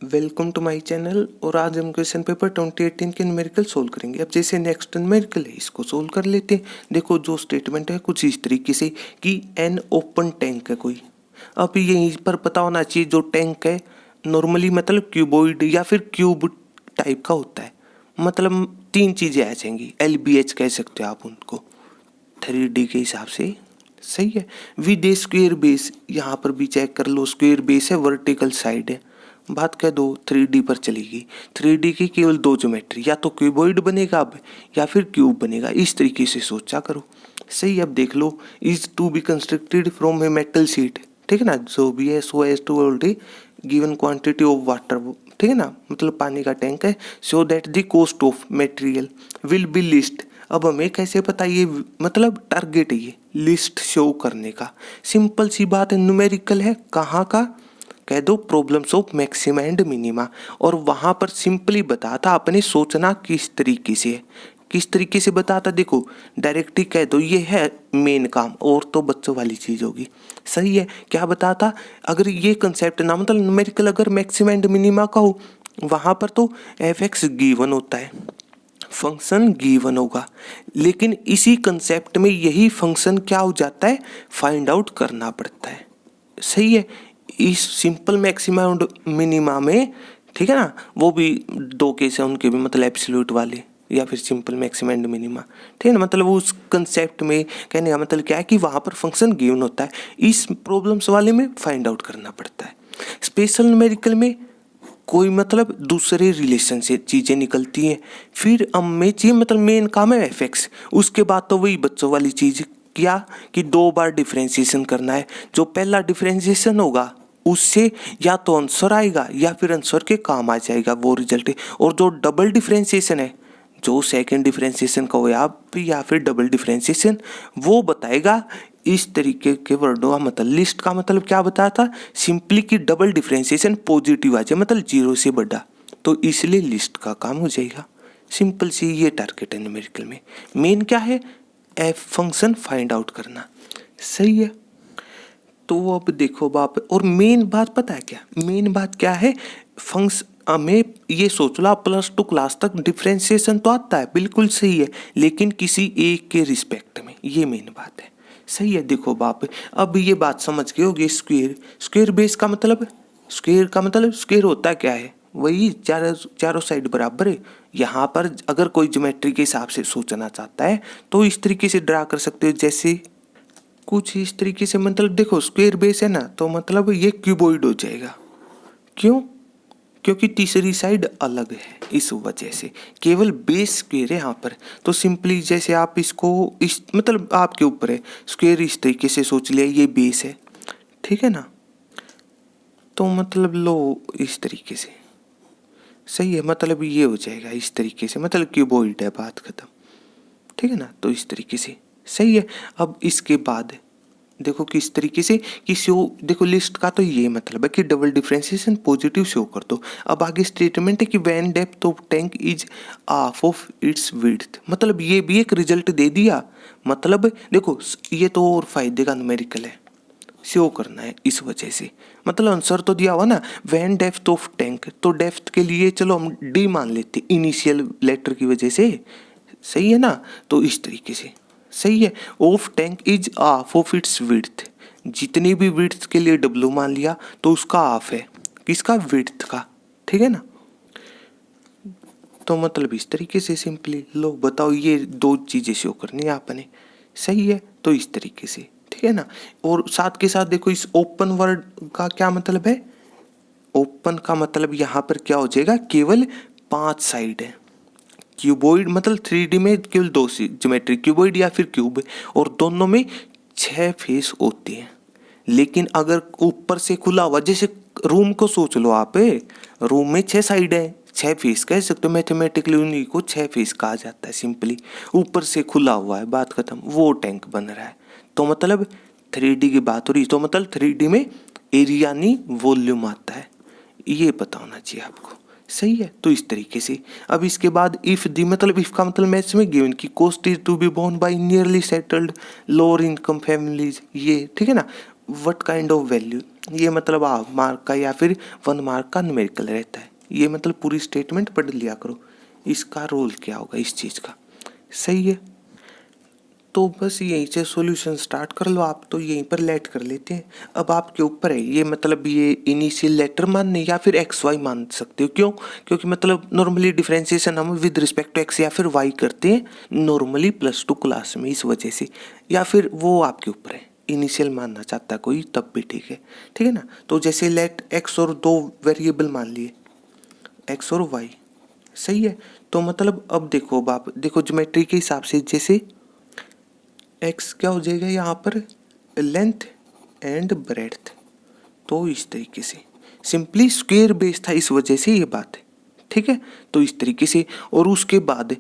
Welcome to my channel. और आज हम क्वेश्चन पेपर 2018 के न्यूमेरिकल सोल्व करेंगे। अब जैसे नेक्स्ट न्यूमेरिकल है इसको सोल्व कर लेते हैं। देखो जो स्टेटमेंट है कुछ इस तरीके से कि एन ओपन टैंक है कोई। अब यहीं पर पता होना चाहिए जो टैंक है नॉर्मली मतलब क्यूबॉइड या फिर क्यूब टाइप का होता है। मतलब तीन चीज़ें आ जाएंगी, LBH कह सकते हो आप उनको 3D के हिसाब से। सही है। विद ए स्क्वेयर बेस, यहाँ पर भी चेक कर लो, स्क्वेयर बेस है, वर्टिकल साइड है। बात कह दो 3D पर चलेगी। 3D की केवल दो ज्योमेट्री, या तो क्यूबॉइड बनेगा अब या फिर क्यूब बनेगा। इस तरीके से सोचा करो। सही। अब देख लो, is to be constructed from a metal sheet. ठीक है ना, जो भी है so as to already given quantity of water. ठीक है ना, मतलब पानी का टैंक है। So that the cost of material will be least. अब हमें कैसे पता, ये मतलब टारगेट है ये लिस्ट शो करने का। सिंपल सी बात है, न्यूमेरिकल है। कहाँ का कह दो, problems of maxima and minima. और वहाँ पर सिंपली बताता अपने सोचना किस तरीके से है, किस तरीके से बताता। देखो डायरेक्टली कह दो ये है मेन काम, और तो बच्चों वाली चीज़ होगी। सही है। क्या बताता, अगर ये कंसेप्ट ना मतलब न्यूमेरिकल अगर मैक्सिमा एंड मिनिमा का हो, वहाँ पर तो fx गिवन होता है, फंक्शन गिवन होगा। लेकिन इसी कंसेप्ट में यही फंक्शन क्या हो जाता है, फाइंड आउट करना पड़ता है। सही है। इस सिंपल मैक्सिमा और मिनिमा में, ठीक है ना, वो भी दो केस है उनके भी, मतलब एब्सोल्यूट वाले या फिर सिंपल मैक्सिमा एंड मिनिमा। ठीक है ना, मतलब उस कंसेप्ट में कहने का मतलब क्या है कि वहाँ पर फंक्शन गिवन होता है। इस प्रॉब्लम्स वाले में फाइंड आउट करना पड़ता है। स्पेशल न्यूमेरिकल में कोई मतलब दूसरे रिलेशन से चीज़ें निकलती हैं। फिर अब में चाहिए मतलब मेन काम है एफएक्स। उसके बाद तो वही बच्चों वाली चीज़ क्या कि दो बार डिफरेंशिएशन करना है। जो पहला डिफरेंशिएशन होगा उससे या तो आंसर आएगा या फिर आंसर के काम आ जाएगा वो रिजल्ट। और जो डबल डिफरेंशिएशन है, जो सेकंड डिफरेंशिएशन का हो या फिर डबल डिफरेंशिएशन, वो बताएगा इस तरीके के वर्डों का मतलब। लिस्ट का मतलब क्या बताता, सिंपली कि डबल डिफरेंशिएशन पॉजिटिव आ जाए, मतलब 0 से बड़ा, तो इसलिए लिस्ट का काम हो जाएगा। सिंपल सी ये टारगेट है न्यूमेरिकल में। मेन क्या है, एफ फंक्शन फाइंड आउट करना। सही है। तो अब देखो बाप, और मेन बात पता है क्या, मेन बात क्या है, फंक्शन हमें ये सोच लो, +2 क्लास तक डिफ्रेंसिएशन तो आता है, बिल्कुल सही है, लेकिन किसी एक के रिस्पेक्ट में, ये मेन बात है। सही है। देखो बाप, अब ये बात समझ गए होगे। स्क्वायर, स्क्वायर बेस का मतलब, स्क्वायर का मतलब स्क्वायर होता क्या है, वही चारों साइड बराबर है। यहाँ पर अगर कोई ज्योमेट्री के हिसाब से सोचना चाहता है तो इस तरीके से ड्रा कर सकते हो, जैसे कुछ इस तरीके से। मतलब देखो स्क्वायर बेस है ना, तो मतलब ये क्यूबॉइड हो जाएगा। क्यों, क्योंकि तीसरी साइड अलग है, इस वजह से केवल बेस स्क्वायर है यहाँ पर। तो सिंपली जैसे आप इसको इस मतलब आपके ऊपर है, स्क्वायर इस तरीके से सोच लिया ये बेस है। ठीक है ना, तो मतलब लो इस तरीके से। सही है, मतलब ये हो जाएगा इस तरीके से, मतलब क्यूबॉइड है, बात खत्म। ठीक है ना, तो इस तरीके से। सही है। अब इसके बाद देखो किस तरीके से कि शो, देखो लिस्ट का तो ये मतलब है कि डबल डिफरेंशिएशन पॉजिटिव शो कर दो। अब आगे स्टेटमेंट है कि when depth of tank is half of its width, मतलब ये भी एक रिजल्ट दे दिया। मतलब देखो ये तो और फायदे का न्यूमेरिकल है, शो करना है इस वजह से। मतलब आंसर तो दिया हुआ ना, व्हेन डेप्थ ऑफ टैंक, तो डेप्थ के लिए चलो हम डी मान लेते इनिशियल लेटर की वजह से। सही है ना, तो इस तरीके से। सही है। Of tank is half of its width, जितनी भी विड्थ के लिए डब्लू मान लिया तो उसका हाफ है किसका, विड्थ का। ठीक है ना, तो मतलब इस तरीके से सिंपली लो बताओ, ये दो चीज़ें शो करनी है आपने। सही है, तो इस तरीके से। ठीक है ना, और साथ के साथ देखो इस ओपन वर्ड का क्या मतलब है। ओपन का मतलब यहाँ पर क्या हो जाएगा, केवल 5 साइड है। क्यूबॉइड मतलब 3D में केवल दो ज्योमेट्री, क्यूबॉइड या फिर क्यूब, और दोनों में 6 फेस होते हैं। लेकिन अगर ऊपर से खुला हुआ, जैसे रूम को सोच लो आप, रूम में 6 साइड है, 6 फेस कह सकते हो, मैथमेटिकली उन्हीं को 6 फेस कहा जाता है सिंपली। ऊपर से खुला हुआ है, बात खत्म, वो टैंक बन रहा है। तो मतलब 3D की बात हो रही, तो मतलब 3D में एरिया नहीं वॉल्यूम आता है, ये पता होना चाहिए आपको। सही है, तो इस तरीके से। अब इसके बाद इफ दी, मतलब इफ का मतलब मैथ्स में गिवन की cost is to be borne by nearly settled lower income families, ये ठीक है ना, व्हाट काइंड ऑफ वैल्यू, ये मतलब हाफ मार्क का या फिर 1 मार्क का न्यूमेरिकल रहता है। ये मतलब पूरी स्टेटमेंट पढ़ लिया करो, इसका रोल क्या होगा इस चीज़ का। सही है, तो बस यहीं से सॉल्यूशन स्टार्ट कर लो आप, तो यहीं पर लेट कर लेते हैं। अब आपके ऊपर है, ये मतलब ये इनिशियल लेटर मानने या फिर एक्स वाई मान सकते हो। क्यों? क्योंकि मतलब नॉर्मली डिफरेंशिएशन हम विद रिस्पेक्ट टू एक्स या फिर वाई करते हैं नॉर्मली +2 क्लास में, इस वजह से। या फिर वो आपके ऊपर है, इनिशियल मानना चाहता कोई तब भी ठीक है, ठीक है ना। तो जैसे लेट एक्स और 2 वेरिएबल मान लिए, एक्स और वाई। सही है, तो मतलब अब देखो, आप देखो ज्योमेट्री के हिसाब से, जैसे एक्स क्या हो जाएगा यहाँ पर, लेंथ एंड ब्रेड्थ। तो इस तरीके से सिंपली स्क्वायर बेस था, इस वजह से ये बात है, ठीक है। तो इस तरीके से, और उसके बाद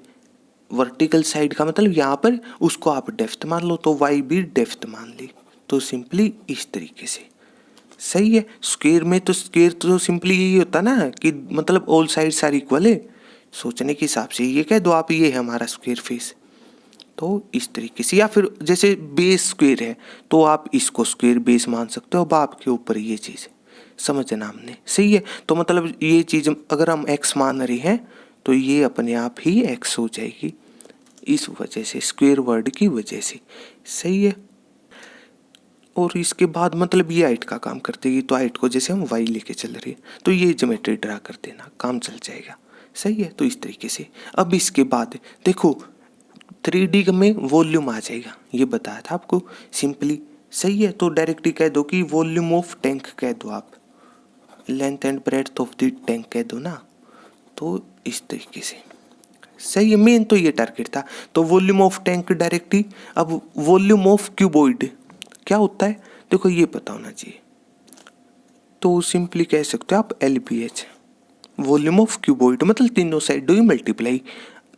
वर्टिकल साइड का मतलब यहाँ पर उसको आप डेप्थ मान लो, तो वाई भी डेप्थ मान ली। तो सिंपली इस तरीके से। सही है, स्क्वायर में तो स्क्वायर तो सिंपली यही होता ना कि मतलब ऑल साइड्स आर इक्वल है। सोचने के हिसाब से ये कह दो आप, ये है हमारा स्क्वायर फेस। तो इस तरीके से, या फिर जैसे बेस स्क्वायर है तो आप इसको स्क्वायर बेस मान सकते हो। अब आपके ऊपर ये चीज़ समझना हमने। सही है, तो मतलब ये चीज़ अगर हम x मान रहे हैं तो ये अपने आप ही x हो जाएगी, इस वजह से, स्क्वायर वर्ड की वजह से। सही है, और इसके बाद मतलब ये हाइट का काम करते हैं, तो हाइट को जैसे हम y लेके चल रहे हैं तो ये ज्योमेट्री ड्रा कर देना, काम चल जाएगा। सही है, तो इस तरीके से। अब इसके बाद देखो 3D में वॉल्यूम आ जाएगा, ये बताया था आपको सिंपली। सही है, तो डायरेक्टली कह दो कि वॉल्यूम ऑफ टैंक कह दो आप, length and breadth of the tank कह दो ना। तो इस तरीके से। सही है, मेन तो ये टारगेट था। तो वॉल्यूम ऑफ टैंक डायरेक्टली। अब वॉल्यूम ऑफ क्यूबॉइड क्या होता है, देखो ये पता होना चाहिए। तो सिंपली कह सकते हो आप LBH, वॉल्यूम ऑफ क्यूबॉइड मतलब तीनों साइड डू मल्टीप्लाई,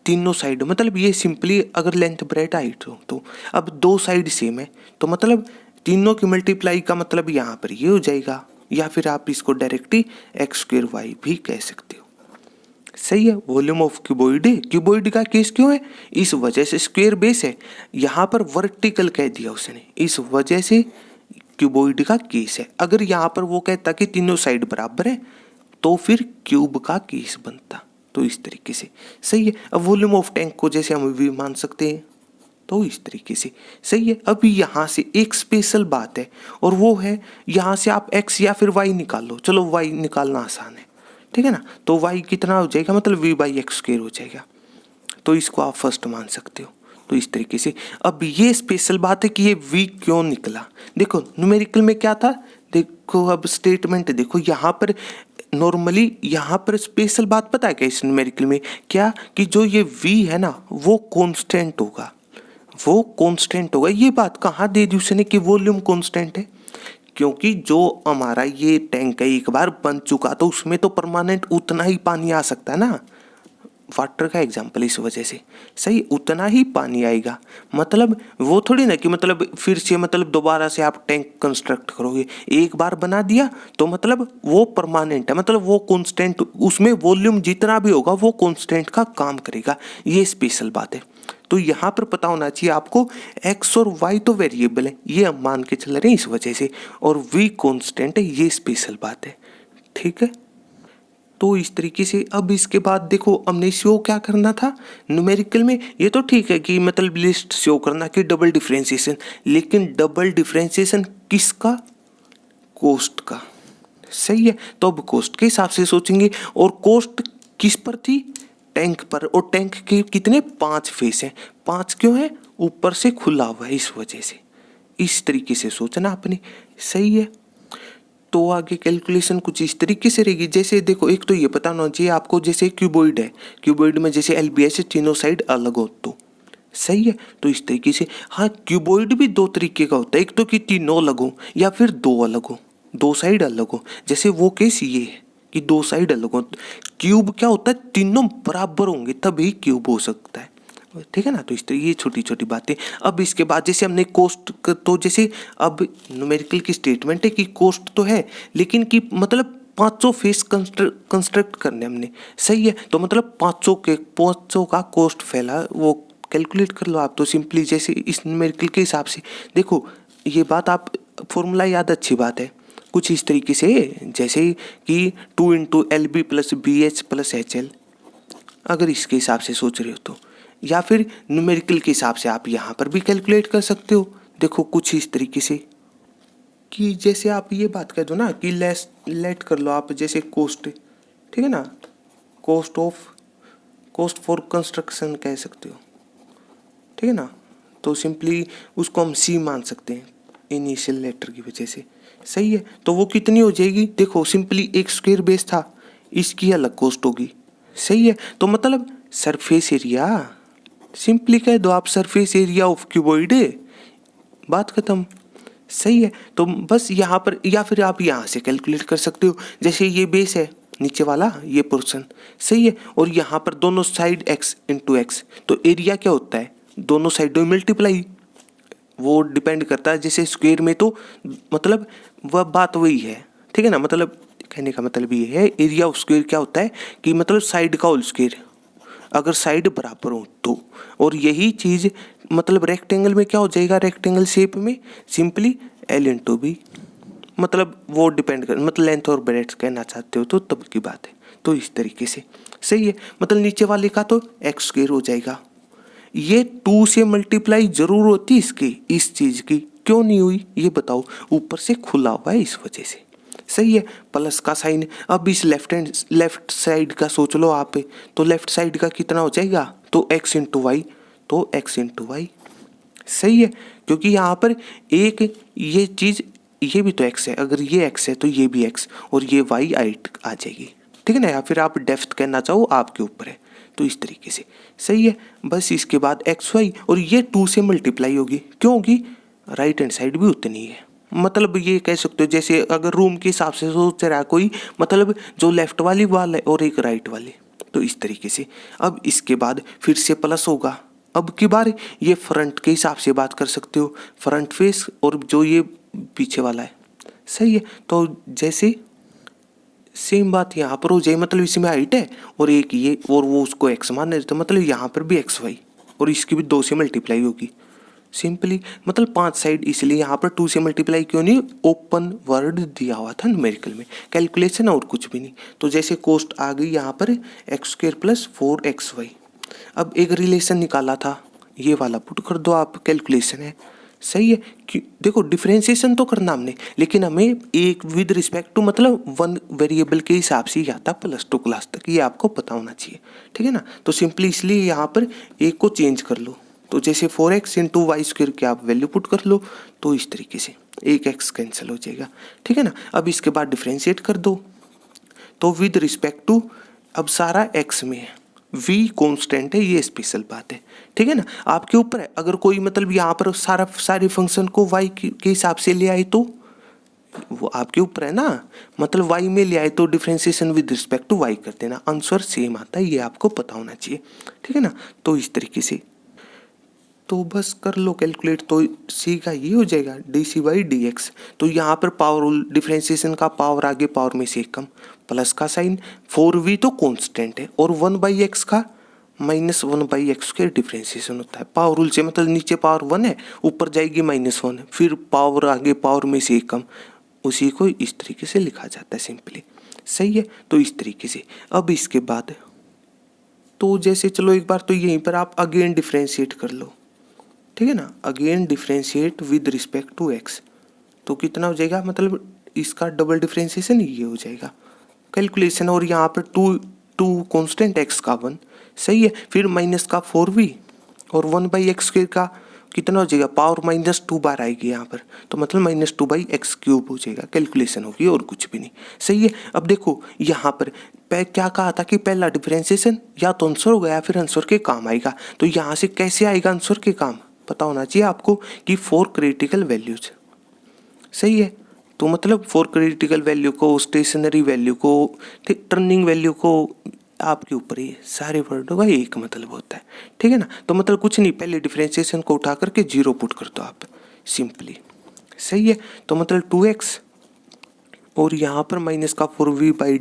तीनों साइड मतलब ये सिंपली अगर लेंथ ब्रेड हाइट हो तो अब 2 साइड सेम है तो मतलब तीनों की मल्टीप्लाई का मतलब यहाँ पर ये हो जाएगा, या फिर आप इसको डायरेक्टली x² y भी कह सकते हो। सही है, वॉल्यूम ऑफ क्यूबॉइड। क्यूबॉइड का केस क्यों है, इस वजह से स्क्वायर बेस है, यहाँ पर वर्टिकल कह दिया उसने, इस वजह से क्यूबॉइड का केस है। अगर यहाँ पर वो कहता कि तीनों साइड बराबर है तो फिर क्यूब का केस बनता। तो इस तरीके से। सही है, अब वॉल्यूम ऑफ टैंक को जैसे हम भी मान सकते हैं, तो इस तरीके से। सही है, अभी यहाँ से एक स्पेशल बात है, और वो है यहाँ से आप x या फिर y निकाल लो। चलो y निकालना आसान है, ठीक है ना। तो y कितना हो जाएगा, मतलब v/x² हो जाएगा। तो इसको आप फर्स्ट मान सकते हो। तो इस तरीके से। अब ये स्पेशल बात है कि ये v क्यों निकला। देखो न्यूमेरिकल में क्या था, देखो अब स्टेटमेंट देखो यहाँ पर नॉर्मली, यहाँ पर स्पेशल बात पता है क्या इस न्यूमेरिकल में, क्या कि जो ये v है ना वो कांस्टेंट होगा, वो कांस्टेंट होगा। ये बात कहाँ दे दी उसने कि वॉल्यूम कांस्टेंट है, क्योंकि जो हमारा ये टैंक है एक बार बन चुका तो उसमें तो परमानेंट उतना ही पानी आ सकता है ना, वाटर का एग्जाम्पल, इस वजह से। सही, उतना ही पानी आएगा, मतलब वो थोड़ी ना कि मतलब फिर से मतलब दोबारा से आप टैंक कंस्ट्रक्ट करोगे। एक बार बना दिया तो मतलब वो परमानेंट है, मतलब वो कांस्टेंट, उसमें वॉल्यूम जितना भी होगा वो कांस्टेंट का काम करेगा। ये स्पेशल बात है। तो यहाँ पर पता होना चाहिए आपको, एक्स और वाई तो वेरिएबल है, ये हम मान के चल रहे हैं इस वजह से, और वी कांस्टेंट है, ये स्पेशल बात है, ठीक है। तो इस तरीके से। अब इसके बाद देखो हमने शो क्या करना था न्यूमेरिकल में, ये तो ठीक है कि मतलब लिस्ट शो करना कि डबल डिफरेंशिएशन, लेकिन डबल डिफरेंशिएशन किसका, कॉस्ट का। सही है, तो अब कॉस्ट के हिसाब से सोचेंगे, और कॉस्ट किस पर थी, टैंक पर, और टैंक के कितने 5 फेस हैं। 5 क्यों है, ऊपर से खुला हुआ है इस वजह से, इस तरीके से सोचना आपने। सही है, तो आगे कैलकुलेशन कुछ इस तरीके से रहेगी। जैसे देखो एक तो ये पता होना चाहिए आपको, जैसे क्यूबॉइड है, क्यूबॉइड में जैसे LBH तीनों साइड अलग हो तो। सही है, तो इस तरीके से। हाँ, क्यूबॉइड भी 2 तरीके का होता है, एक तो कि तीनों अलग हो या फिर 2 अलग हो, 2 साइड अलग हो। जैसे वो केस ये है कि 2 साइड अलग हो। क्यूब क्या होता है, तीनों बराबर होंगे तभी क्यूब हो सकता है, ठीक है ना। तो इस तरह ये छोटी छोटी बातें। अब इसके बाद जैसे हमने कोस्ट, तो जैसे अब न्यूमेरिकल की स्टेटमेंट है कि कोस्ट तो है, लेकिन कि मतलब 500 फेस कंस्ट्रक्ट करने हमने। सही है, तो मतलब 500 का कोस्ट फैला, वो कैलकुलेट कर लो आप। तो सिंपली जैसे इस न्यूमेरिकल के हिसाब से देखो, ये बात आप फॉर्मूला याद अच्छी बात है, कुछ इस तरीके से जैसे कि 2 into LB plus BH plus HL, अगर इसके हिसाब से सोच रहे हो तो, या फिर न्यूमेरिकल के हिसाब से आप यहाँ पर भी कैलकुलेट कर सकते हो। देखो कुछ इस तरीके से कि जैसे आप ये बात कह दो ना कि लेट कर लो आप, जैसे कॉस्ट, ठीक है ना, कॉस्ट फॉर कंस्ट्रक्शन कह सकते हो, ठीक है ना, तो सिंपली उसको हम C मान सकते हैं इनिशियल लेटर की वजह से। सही है, तो वो कितनी हो जाएगी, देखो सिंपली एक स्क्वायर बेस था, इसकी अलग कॉस्ट होगी। सही है, तो मतलब सरफेस एरिया, सिंपली कह दो आप सरफेस एरिया ऑफ क्यूबॉइड, बात खत्म। सही है, तो बस यहाँ पर, या फिर आप यहाँ से कैलकुलेट कर सकते हो, जैसे ये बेस है नीचे वाला ये पोर्शन, सही है, और यहाँ पर दोनों साइड x इंटू एक्स, तो एरिया क्या होता है, दोनों साइडों में मल्टीप्लाई, वो डिपेंड करता है, जैसे स्क्वायर में तो मतलब वह बात वही है, ठीक है ना, मतलब कहने का मतलब ये है एरिया ऑफ स्क्वायर क्या होता है कि मतलब साइड का होल स्क्वायर, अगर साइड बराबर हो तो, और यही चीज़ मतलब रेक्टेंगल में क्या हो जाएगा, रेक्टेंगल शेप में सिंपली L इंटू बी, मतलब वो डिपेंड कर, मतलब लेंथ और ब्रेड्थ कहना चाहते हो तो तब की बात है। तो इस तरीके से सही है, मतलब नीचे वाले का तो एक्स स्क्वायर हो जाएगा। ये 2 से मल्टीप्लाई जरूर होती इसकी, इस चीज़ की क्यों नहीं हुई ये बताओ, ऊपर से खुला हुआ है इस वजह से। सही है, प्लस का साइन, अब इस लेफ्ट साइड का सोच लो आप, तो लेफ्ट साइड का कितना हो जाएगा, तो x इंटू वाई, तो x इंटू वाई। सही है, क्योंकि यहाँ पर एक ये चीज़, ये भी तो x है, अगर ये x है तो ये भी x, और ये y हाइट आ जाएगी, ठीक है ना, या फिर आप डेप्थ कहना चाहो आपके ऊपर है, तो इस तरीके से। सही है, बस इसके बाद XY, और ये 2 से मल्टीप्लाई होगी, क्यों होगी, राइट हैंड साइड भी उतनी है, मतलब ये कह सकते हो जैसे अगर रूम के हिसाब से सोच रहा है कोई, मतलब जो लेफ्ट वाली वाल है और एक राइट वाली, तो इस तरीके से। अब इसके बाद फिर से प्लस होगा, अब की बार ये फ्रंट के हिसाब से बात कर सकते हो, फ्रंट फेस और जो ये पीछे वाला है। सही है, तो जैसे सेम बात यहाँ पर हो जाए, मतलब इसमें हाइट है और एक ये, और वो उसको x मान रहे, तो मतलब यहाँ पर भी XY, और इसकी भी 2 से मल्टीप्लाई होगी सिंपली, मतलब 5 साइड, इसलिए यहाँ पर 2 से मल्टीप्लाई क्यों नहीं, ओपन वर्ड दिया हुआ था न्यूमेरिकल में, कैलकुलेशन और कुछ भी नहीं। तो जैसे कॉस्ट आ गई यहाँ पर एक्स स्क्वायर प्लस 4xy। अब एक रिलेशन निकाला था, ये वाला पुट कर दो आप, कैलकुलेशन है। सही है कि देखो डिफरेंशिएशन तो करना हमने, लेकिन हमें एक विद रिस्पेक्ट टू मतलब वन वेरिएबल के हिसाब से ही आता +2 क्लास तक, ये आपको पता होना चाहिए, ठीक है ना। तो सिंपली इसलिए यहाँ पर एक को चेंज कर लो, तो जैसे 4x इंटू वाई स्क्वायर की आप वैल्यू पुट कर लो, तो इस तरीके से एक x कैंसिल हो जाएगा, ठीक है ना। अब इसके बाद डिफरेंशिएट कर दो, तो विद रिस्पेक्ट टू, अब सारा x में है, v कांस्टेंट है, ये स्पेशल बात है, ठीक है ना, आपके ऊपर है। अगर कोई मतलब यहाँ पर सारे फंक्शन को y के हिसाब से ले आए तो वो आपके ऊपर है ना, मतलब y में ले आए तो differentiation with respect to y कर देना, आंसर सेम आता है, ये आपको पता होना चाहिए, ठीक है ना। तो इस तरीके से तो बस कर लो कैलकुलेट, तो सी का ये हो जाएगा dc/dx। तो यहाँ पर पावर रूल, डिफरेंशिएशन का पावर आगे पावर में से कम, प्लस का साइन, 4v तो कांस्टेंट है, और 1/x का -1/x² डिफरेंशिएशन होता है पावर रूल से, मतलब नीचे पावर 1 है, ऊपर जाएगी -1, फिर पावर आगे पावर में से कम, उसी को इस तरीके से लिखा जाता है सिंपली। सही है, तो इस तरीके से। अब इसके बाद तो जैसे चलो एक बार तो यहीं पर आप अगेन डिफरेंशिएट कर लो, ठीक है ना, again differentiate with respect to x, तो कितना हो जाएगा, मतलब इसका डबल डिफरेंशिएशन ये हो जाएगा कैलकुलेशन, और यहाँ पर टू कांस्टेंट x का 1। सही है, फिर माइनस का 4v, और 1/x² का कितना हो जाएगा, पावर -2 बार आएगी यहाँ पर, तो मतलब -2/x³ हो जाएगा, कैलकुलेशन होगी और कुछ भी नहीं। सही है, अब देखो यहाँ पर क्या कहा था कि पहला डिफरेंशिएशन या तो आंसर होगा या फिर आंसर के काम आएगा, तो यहाँ से कैसे आएगा आंसर के काम, पता होना चाहिए आपको कि 4 क्रिटिकल वैल्यूज। सही है, तो मतलब 4 क्रिटिकल वैल्यू को, स्टेशनरी वैल्यू को, टर्निंग वैल्यू को, आपके ऊपर ही सारे वर्डों का एक मतलब होता है, ठीक है ना। तो मतलब कुछ नहीं, पहले डिफरेंशिएशन को उठा करके 0 पुट कर दो आप सिंपली। सही है, तो मतलब 2x और यहाँ पर माइनस का 4v बाई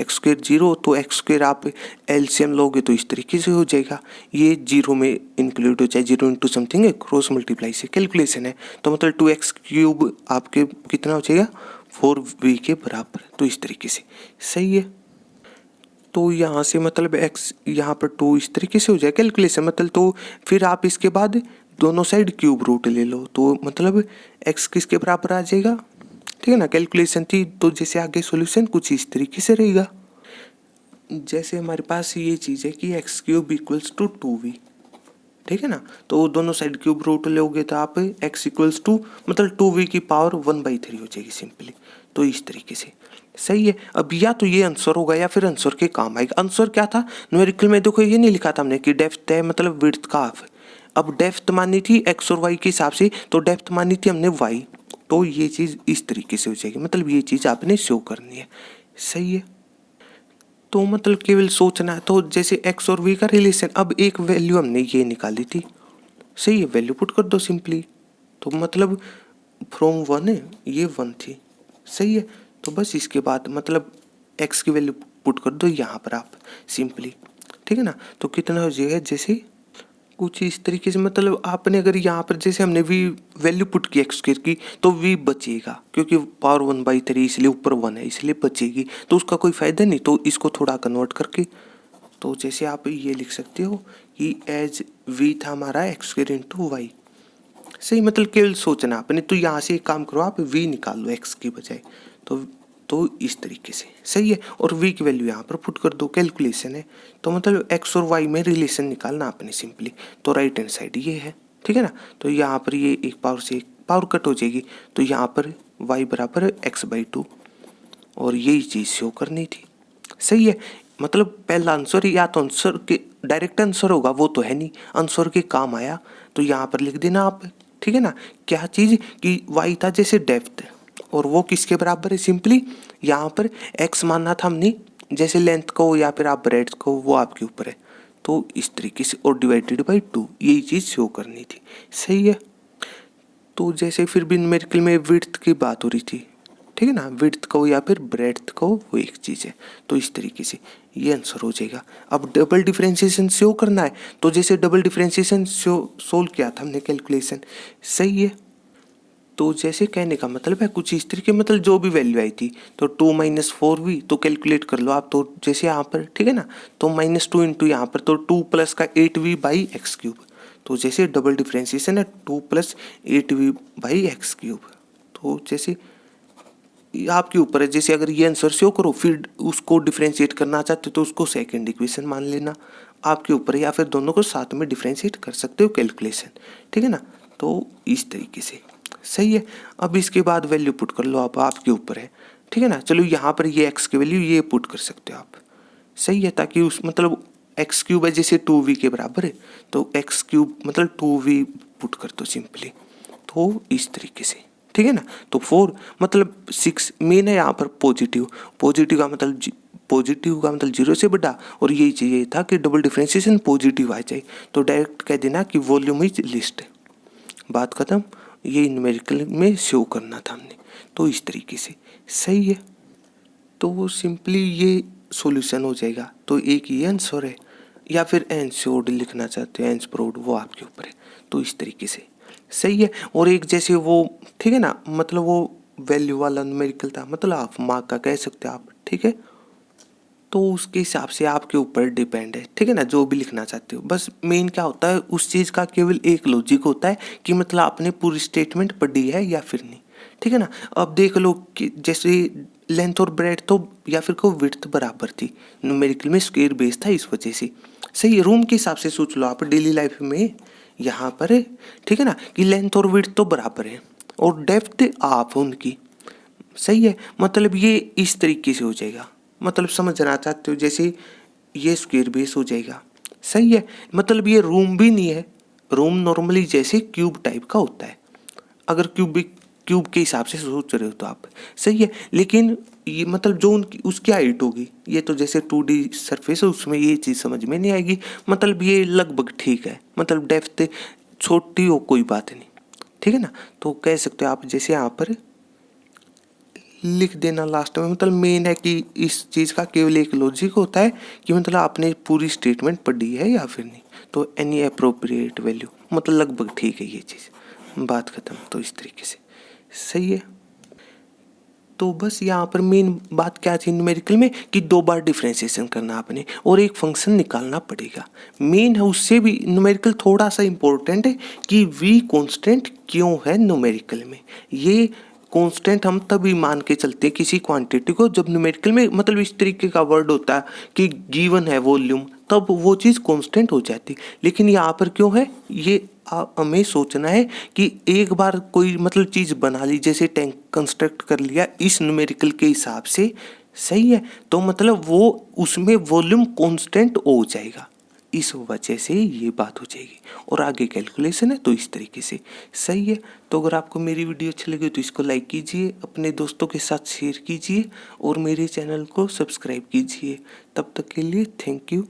एक्स स्क्र 0, तो एक्स स्क्र आप एलसीएम लोगे तो इस तरीके से हो जाएगा, ये 0 में इंक्लूड हो जाए, 0 इंटू समथिंग है, क्रॉस मल्टीप्लाई से कैलकुलेशन है, तो मतलब 2x³ आपके कितना हो जाएगा 4v के बराबर, तो इस तरीके से सही है। तो यहाँ से मतलब x यहाँ पर 2 इस तरीके से हो जाए कैलकुलेशन, मतलब तो फिर आप इसके बाद दोनों साइड क्यूब रूट ले लो, तो मतलब x किसके बराबर आ जाएगा, ठीक है ना, कैलकुलेशन थी। तो जैसे आगे सॉल्यूशन कुछ इस तरीके से रहेगा, जैसे हमारे पास ये चीज़ है कि x³ इक्वल्स टू 2v, ठीक है ना, तो दोनों साइड क्यूब रूट लोगे तो आप x इक्वल्स टू मतलब 2v की पावर 1/3 हो जाएगी सिंपली, तो इस तरीके से सही है। अब या तो ये आंसर होगा या फिर आंसर के काम आएगा। आंसर क्या था न्यूमेरिकल में, देखो ये नहीं लिखा था हमने कि डेप्थ है मतलब विड्थ का हाफ है। अब डेप्थ मानी थी x और y के हिसाब से, तो डेप्थ मानी थी हमने y, तो ये चीज़ इस तरीके से हो जाएगी, मतलब ये चीज़ आपने शो करनी है, सही है। तो मतलब केवल सोचना है, तो जैसे x और v का रिलेशन, अब एक वैल्यू हमने ये निकाली थी, सही है, वैल्यू पुट कर दो सिंपली, तो मतलब फ्रॉम 1 है, ये 1 थी, सही है। तो बस इसके बाद मतलब x की वैल्यू पुट कर दो यहाँ पर आप सिंपली, ठीक है ना, तो कितना हो जाएगा जैसे कुछ इस तरीके से, मतलब आपने अगर यहाँ पर जैसे हमने v वैल्यू पुट की x स्क्वायर की, तो v बचेगा क्योंकि पावर 1/3 इसलिए ऊपर 1 है इसलिए बचेगी, तो उसका कोई फायदा नहीं, तो इसको थोड़ा कन्वर्ट करके, तो जैसे आप ये लिख सकते हो कि एज v था हमारा x स्क्वायर इंटू वाई, सही, मतलब केवल सोचना आपने, तो यहाँ से एक काम करो आप v निकाल लो x की बजाय, तो इस तरीके से सही है, और v की वैल्यू यहाँ पर पुट कर दो, कैलकुलेशन है, तो मतलब x और y में रिलेशन निकालना आपने सिंपली, तो राइट हैंड साइड ये है, ठीक है ना, तो यहाँ पर ये एक पावर से एक पावर कट हो जाएगी, तो यहाँ पर y बराबर x/2, और यही चीज़ शो करनी थी, सही है। मतलब पहला आंसर या तो आंसर के डायरेक्ट आंसर होगा, वो तो है नहीं, आंसर के काम आया, तो यहाँ पर लिख देना आप, ठीक है ना, क्या चीज़ कि y था जैसे डेप्थ, और वो किसके बराबर है सिंपली, यहाँ पर x मानना था हमने, जैसे लेंथ को या फिर आप ब्रेड्थ को, वो आपके ऊपर है, तो इस तरीके से, और डिवाइडेड बाई 2, यही चीज़ शो करनी थी, सही है। तो जैसे फिर भी न्यूमेरिकल में विड्थ की बात हो रही थी, ठीक है ना, विड्थ को या फिर ब्रेड्थ को, वो एक चीज़ है, तो इस तरीके से ये आंसर हो जाएगा। अब डबल डिफरेंशिएशन शो करना है, तो जैसे डबल डिफरेंशिएशन सोल्व किया था हमने कैलकुलेशन, सही है। तो जैसे कहने का मतलब है कुछ इस तरीके, मतलब जो भी वैल्यू आई थी, तो 2 - 4v, तो कैलकुलेट कर लो आप, तो जैसे यहाँ पर ठीक है ना, तो -2 इंटू यहाँ पर, तो 2 प्लस का 8v बाई x³, तो जैसे डबल डिफरेंशिएशन है 2 + 8v बाई x³, तो जैसे आपके ऊपर है, जैसे अगर ये आंसर शो करो फिर उसको डिफरेंशिएट करना चाहते हो तो उसको सेकंड इक्वेशन मान लेना, आपके ऊपर है, या फिर दोनों को साथ में डिफरेंशिएट कर सकते हो कैलकुलेशन, ठीक है ना, तो इस तरीके से सही है। अब इसके बाद वैल्यू पुट कर लो आप, आपके ऊपर है, ठीक है ना, चलो यहाँ पर ये x की वैल्यू ये पुट कर सकते हो आप, सही है, ताकि उस मतलब x³ है जैसे 2v के बराबर है, तो x³ मतलब 2v पुट कर दो सिंपली, तो इस तरीके से, ठीक है ना, तो 4 मतलब 6 मेन है यहाँ पर पॉजिटिव, पॉजिटिव का मतलब 0 से बड़ा, और यही चाहिए था कि डबल डिफरेंशिएशन पॉजिटिव आ जाए, तो डायरेक्ट कह देना कि वॉल्यूम इज लिस्ट, बात खत्म, ये न्यूमेरिकल में शो करना था हमने, तो इस तरीके से सही है। तो वो सिंपली ये सॉल्यूशन हो जाएगा, तो एक ये आंसर है, या फिर एंश्योर्ड लिखना चाहते हो एंश्योर्ड, वो आपके ऊपर है, तो इस तरीके से सही है। और एक जैसे वो ठीक है ना, मतलब वो वैल्यू वाला न्यूमेरिकल था, मतलब हाफ मार्क का कह सकते हो आप, ठीक है, तो उसके हिसाब से आपके ऊपर डिपेंड है, ठीक है ना, जो भी लिखना चाहते हो। बस मेन क्या होता है उस चीज़ का केवल एक लॉजिक होता है कि मतलब आपने पूरी स्टेटमेंट पढ़ी है या फिर नहीं, ठीक है ना। अब देख लो कि जैसे लेंथ और ब्रेड्थ तो या फिर को विड्थ बराबर थी, न्यूमेरिकल में स्क्वायर बेस था इस वजह से, सही है। रूम के हिसाब से सोच लो आप डेली लाइफ में, यहाँ पर है ठीक है ना, कि लेंथ और विड्थ तो बराबर है और डेप्थ आप उनकी, सही है। मतलब ये इस तरीके से हो जाएगा, मतलब समझना चाहते हो, जैसे ये स्क्वायर बेस हो जाएगा, सही है। मतलब ये रूम भी नहीं है, रूम नॉर्मली जैसे क्यूब टाइप का होता है, अगर क्यूब के हिसाब से सोच रहे हो तो आप, सही है। लेकिन ये मतलब जो उनकी उसकी हाइट होगी, ये तो जैसे 2D सरफेस है उसमें ये चीज़ समझ में नहीं आएगी, मतलब ये लगभग ठीक है, मतलब डेप्थ छोटी हो कोई बात नहीं, ठीक है ना। तो कह सकते हो आप जैसे यहाँ पर लिख देना लास्ट में। मतलब मेन है कि इस चीज़ का केवल एक लॉजिक होता है कि मतलब आपने पूरी स्टेटमेंट पढ़ी है या फिर नहीं। तो एनी अप्रोप्रिएट वैल्यू, मतलब लगभग ठीक है ये चीज़, बात खत्म। तो इस तरीके से सही है। तो बस यहाँ पर मेन बात क्या थी न्यूमेरिकल में कि 2 बार डिफरेंशिएशन करना आपने और एक फंक्शन निकालना पड़ेगा। मेन है उससे भी न्यूमेरिकल थोड़ा सा इम्पोर्टेंट है कि वी कांस्टेंट क्यों है न्यूमेरिकल में। ये कांस्टेंट हम तभी मान के चलते हैं किसी क्वांटिटी को जब न्यूमेरिकल में मतलब इस तरीके का वर्ड होता है कि गिवन है वॉल्यूम, तब वो चीज़ कांस्टेंट हो जाती। लेकिन यहाँ पर क्यों है ये हमें सोचना है कि एक बार कोई मतलब चीज़ बना ली, जैसे टैंक कंस्ट्रक्ट कर लिया इस न्यूमेरिकल के हिसाब से, सही है, तो मतलब वो उसमें वॉल्यूम कांस्टेंट हो जाएगा। इस वजह से ये बात हो जाएगी और आगे कैलकुलेशन है तो इस तरीके से सही है। तो अगर आपको मेरी वीडियो अच्छी लगी तो इसको लाइक कीजिए, अपने दोस्तों के साथ शेयर कीजिए और मेरे चैनल को सब्सक्राइब कीजिए। तब तक के लिए थैंक यू।